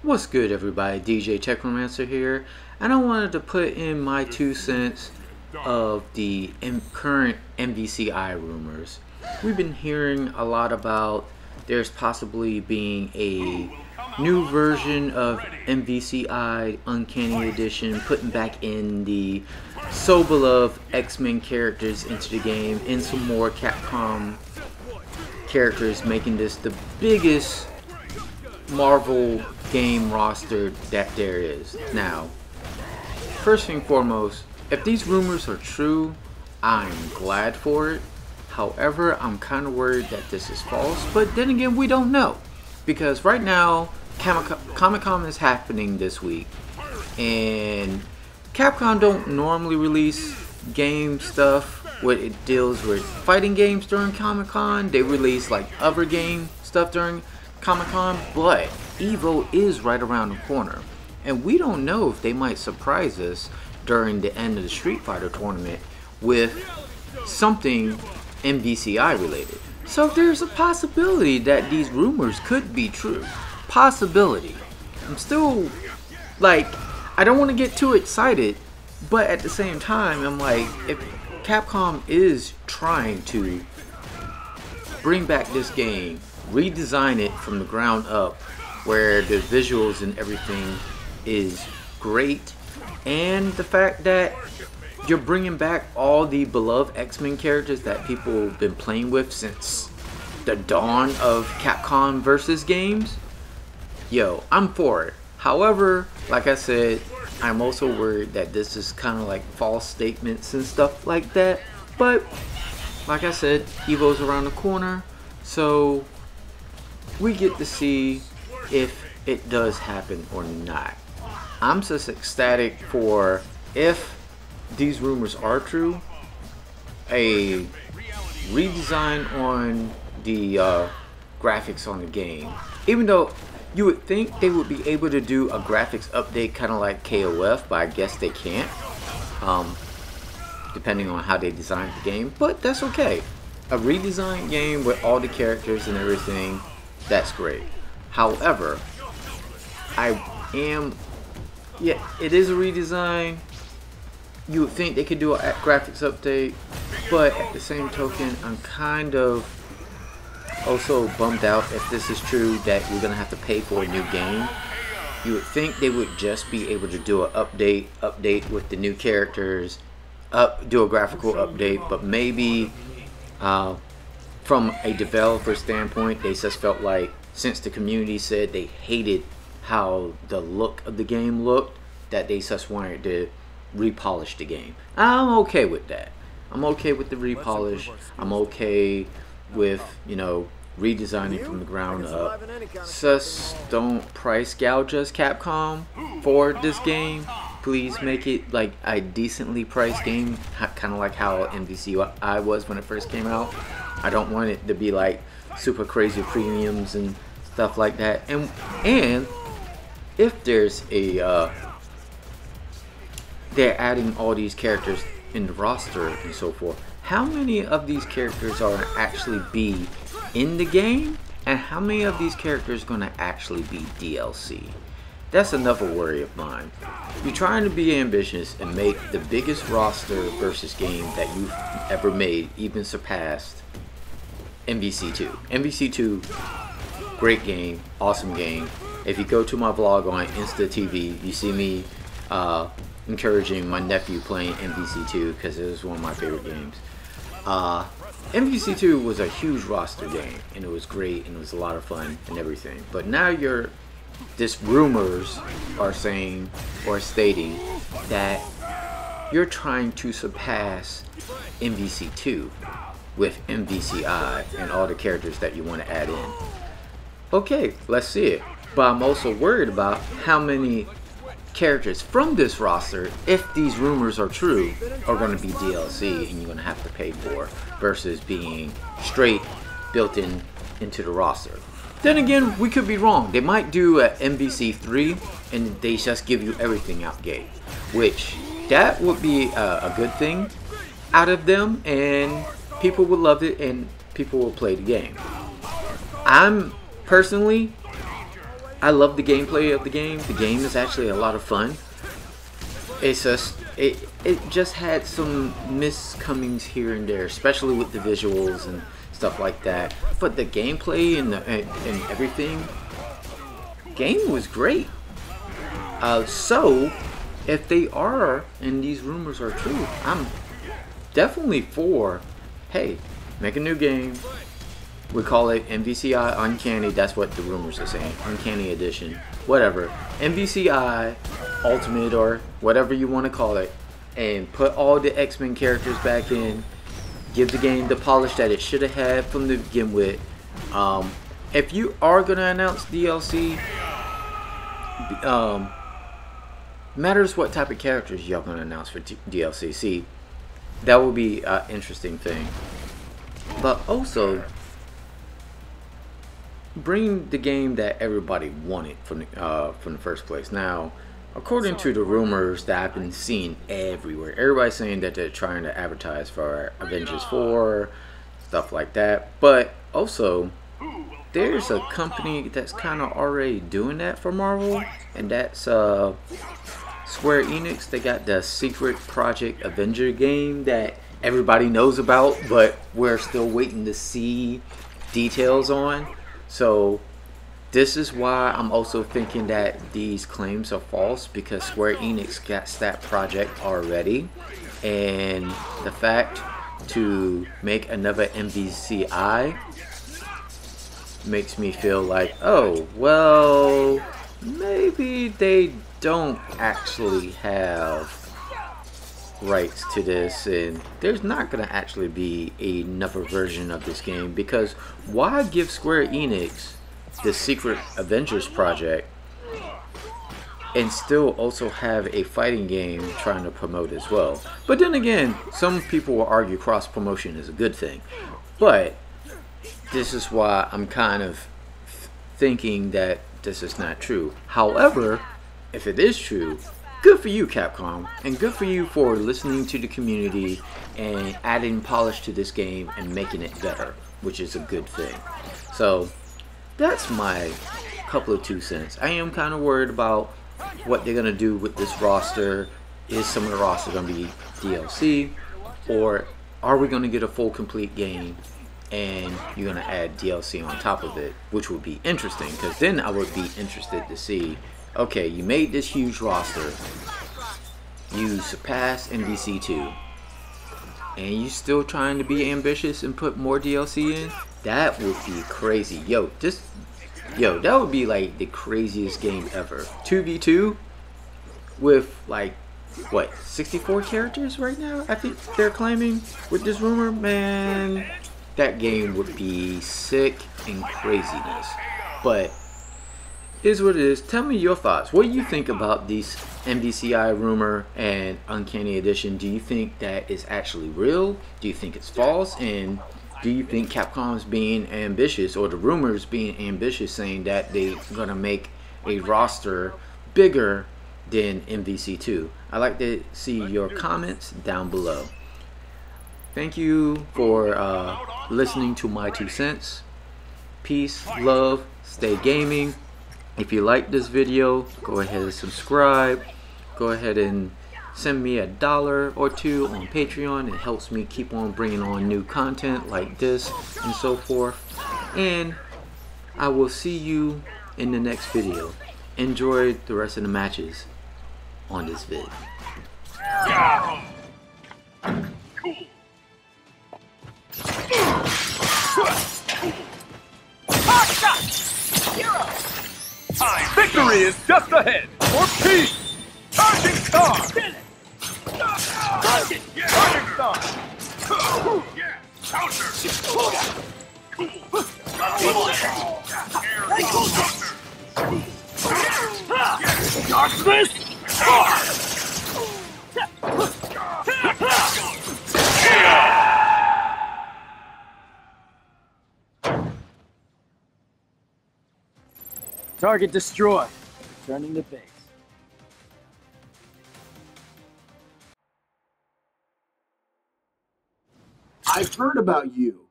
What's good, everybody? DJ Tekromancer here, and I wanted to put in my 2 cents of the current MVCI rumors. We've been hearing a lot about there's possibly being a new version of MVCI Uncanny Edition, putting back in the so beloved X-Men characters into the game, and some more Capcom characters, making this the biggest Marvel game roster that there is. Now, first and foremost, if these rumors are true, I'm glad for it. However, I'm kind of worried that this is false, but then again, we don't know. Because right now, Comic-Con is happening this week, and Capcom don't normally release game stuff where it deals with fighting games during Comic-Con. They release like other game stuff during Comic-Con, but Evo is right around the corner, and we don't know if they might surprise us during the end of the Street Fighter tournament with something MVCI related. So there's a possibility that these rumors could be true. Possibility. I'm still like, I don't want to get too excited, but at the same time, I'm like, if Capcom is trying to bring back this game, redesign it from the ground up, where the visuals and everything is great, and the fact that you're bringing back all the beloved X-Men characters that people have been playing with since the dawn of Capcom versus games, yo, I'm for it. However, like I said, I'm also worried that this is kind of like false statements and stuff like that. But like I said, Evo's around the corner, so we get to see if it does happen or not. I'm just ecstatic for, if these rumors are true, a redesign on the graphics on the game. Even though you would think they would be able to do a graphics update kind of like KOF, but I guess they can't, depending on how they designed the game, but that's okay. A redesigned game with all the characters and everything, that's great. However, it is a redesign. You would think they could do a graphics update, but at the same token, I'm kind of also bummed out if this is true that we're gonna have to pay for a new game. You would think they would just be able to do an update with the new characters, do a graphical update, but maybe from a developer standpoint, they just felt like, since the community said they hated how the look of the game looked, that they just wanted to repolish the game. I'm okay with that. I'm okay with the repolish. I'm okay with, you know, redesigning from the ground up. Just don't price gouge us, Capcom, for this game. Please make it like a decently priced game, kind of like how MVCI was when it first came out. I don't want it to be like super crazy premiums and stuff like that. And if there's a they're adding all these characters in the roster and so forth, how many of these characters are actually be in the game, and how many of these characters going to actually be DLC? That's another worry of mine. You're trying to be ambitious and make the biggest roster versus game that you've ever made, even surpassed MVC2. MVC2, great game, awesome game. If you go to my vlog on Insta TV, you see me encouraging my nephew playing MVC2 because it was one of my favorite games. MVC2 was a huge roster game, and it was great, and it was a lot of fun and everything. But now this rumors are saying or stating that you're trying to surpass MVC2 with MVCI and all the characters that you want to add in. Okay, let's see it. But I'm also worried about how many characters from this roster, if these rumors are true, are going to be DLC and you're going to have to pay for, versus being straight built into the roster. Then again, we could be wrong. They might do a MVC3 and they just give you everything out gate, which that would be a good thing out of them, and people would love it and people will play the game. I'm personally I love the gameplay of the game. The game is actually a lot of fun. It's just it just had some miscomings here and there, especially with the visuals and stuff like that. But the gameplay and and everything, game was great. So if they are and these rumors are true, I'm definitely for, hey, make a new game. We call it MVCI Uncanny. That's what the rumors are saying. Uncanny Edition. Whatever. MVCI Ultimate or whatever you want to call it. And put all the X-Men characters back in. Give the game the polish that it should have had from the begin with. If you are going to announce DLC, matters what type of characters y'all going to announce for DLC. See, that would be an interesting thing. But also, bring the game that everybody wanted from the first place. Now, according to the rumors that I've been seeing everywhere, everybody's saying that they're trying to advertise for Avengers 4, stuff like that. But also, there's a company that's kind of already doing that for Marvel, and that's Square Enix. They got the secret Project Avenger game that everybody knows about, but we're still waiting to see details on. So this is why I'm also thinking that these claims are false, because Square Enix got that project already, and the fact to make another MVCI makes me feel like, oh, well, maybe they don't actually have rights to this, and there's not going to actually be another version of this game, because why give Square Enix the secret Avengers project and still also have a fighting game trying to promote as well? But then again, some people will argue cross promotion is a good thing, but this is why I'm kind of thinking that this is not true. However, if it is true, good for you, Capcom, and good for you for listening to the community and adding polish to this game and making it better, which is a good thing. So that's my couple of 2 cents. I am kind of worried about what they're gonna do with this roster. Is some of the roster gonna be DLC, or are we gonna get a full complete game and you're gonna add DLC on top of it, which would be interesting, because then I would be interested to see, okay, you made this huge roster, you surpassed MVC2, and you still trying to be ambitious and put more DLC in? That would be crazy. Yo, that would be like the craziest game ever. 2v2 with like, what, 64 characters right now, I think they're claiming with this rumor? Man, that game would be sick and craziness. But is what it is. Tell me your thoughts. What do you think about these MVCI rumor and Uncanny Edition? Do you think that is actually real? Do you think it's false? And do you think Capcom's being ambitious, or the rumors being ambitious, saying that they're gonna make a roster bigger than MVC2? I'd like to see your comments down below. Thank you for listening to my 2 cents. Peace, love, stay gaming. If you like this video, go ahead and subscribe. Go ahead and send me $1 or $2 on Patreon. It helps me keep on bringing on new content like this and so forth. And I will see you in the next video. Enjoy the rest of the matches on this vid. Victory is just ahead! For peace! Charging star! Charging star! Darkness! Target destroyed. Returning to base. I've heard about you,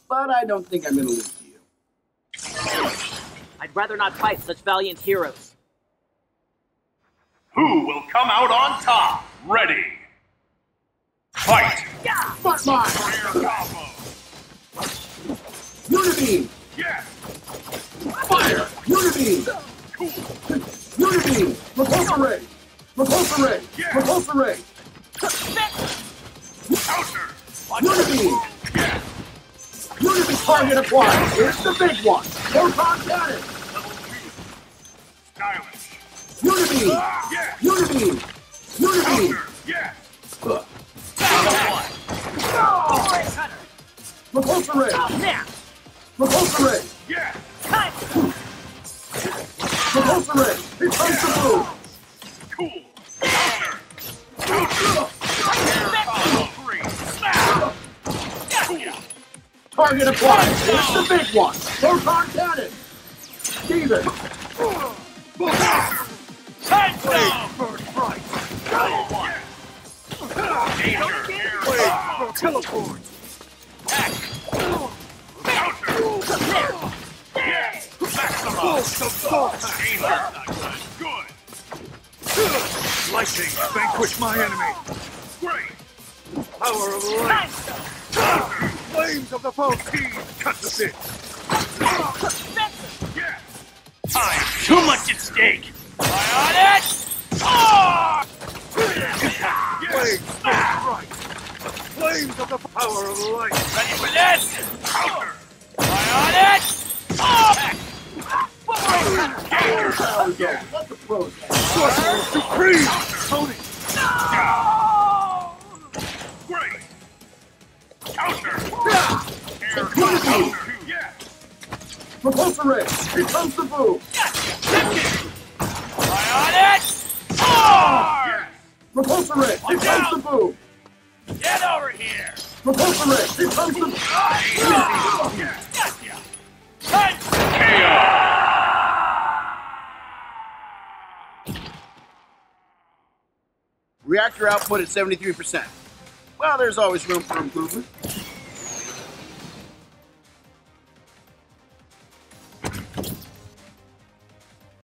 but I don't think I'm gonna lose to you. I'd rather not fight such valiant heroes. Who will come out on top? Ready. Fight! Yeah! Butt mine! Rear combo! Unibeam! Yes! Fire! Unibeam! Cool! Unibeam! Repulsor ray! Repulsor ray! Yeah. Repulsor ray! Counter! Unibeam! Yes! Unibeam target acquired! It's the big one! Photon cannon! Level 2. Stylish! Unibeam! Yes! Unibeam! Unibeam! Counter! Yes! Repulsor ray! Now! Repulsor ray! Yes! Time! Repulsor ray! Here comes the boom! Cool! Counter! Counter! Rear combo 3. Smash! Cool! Target acquired! It's the big one! Photon cannon! Steven! Counter! Time down! First strike! Level 1. Danger! Air combo! Teleport! Act! Counter! Yes! Maximum! Danger! Good! Lightning! Vanquish my enemy! Great! Power of light! Counter! Flames of the Valkyrie! Cut the bit! Yes! Time! Too much at stake! Eye on it! Oh! Flames! Right! Flames of the power of light! Ready for this? Counter! Eye on it! Oh! There we go! Let the pros have Sorcerer Supreme! Tony! No! Great! Counter! Air Good. combo! Yes! Repulsor ray! Here comes the boom! Eye on it! Oh! Yes! Repulsor ray! Here comes the boom! Get over here! Repulsor ray! Here comes the Yes! Gotcha! Time! Reactor output at 73%. Well, there's always room for improvement.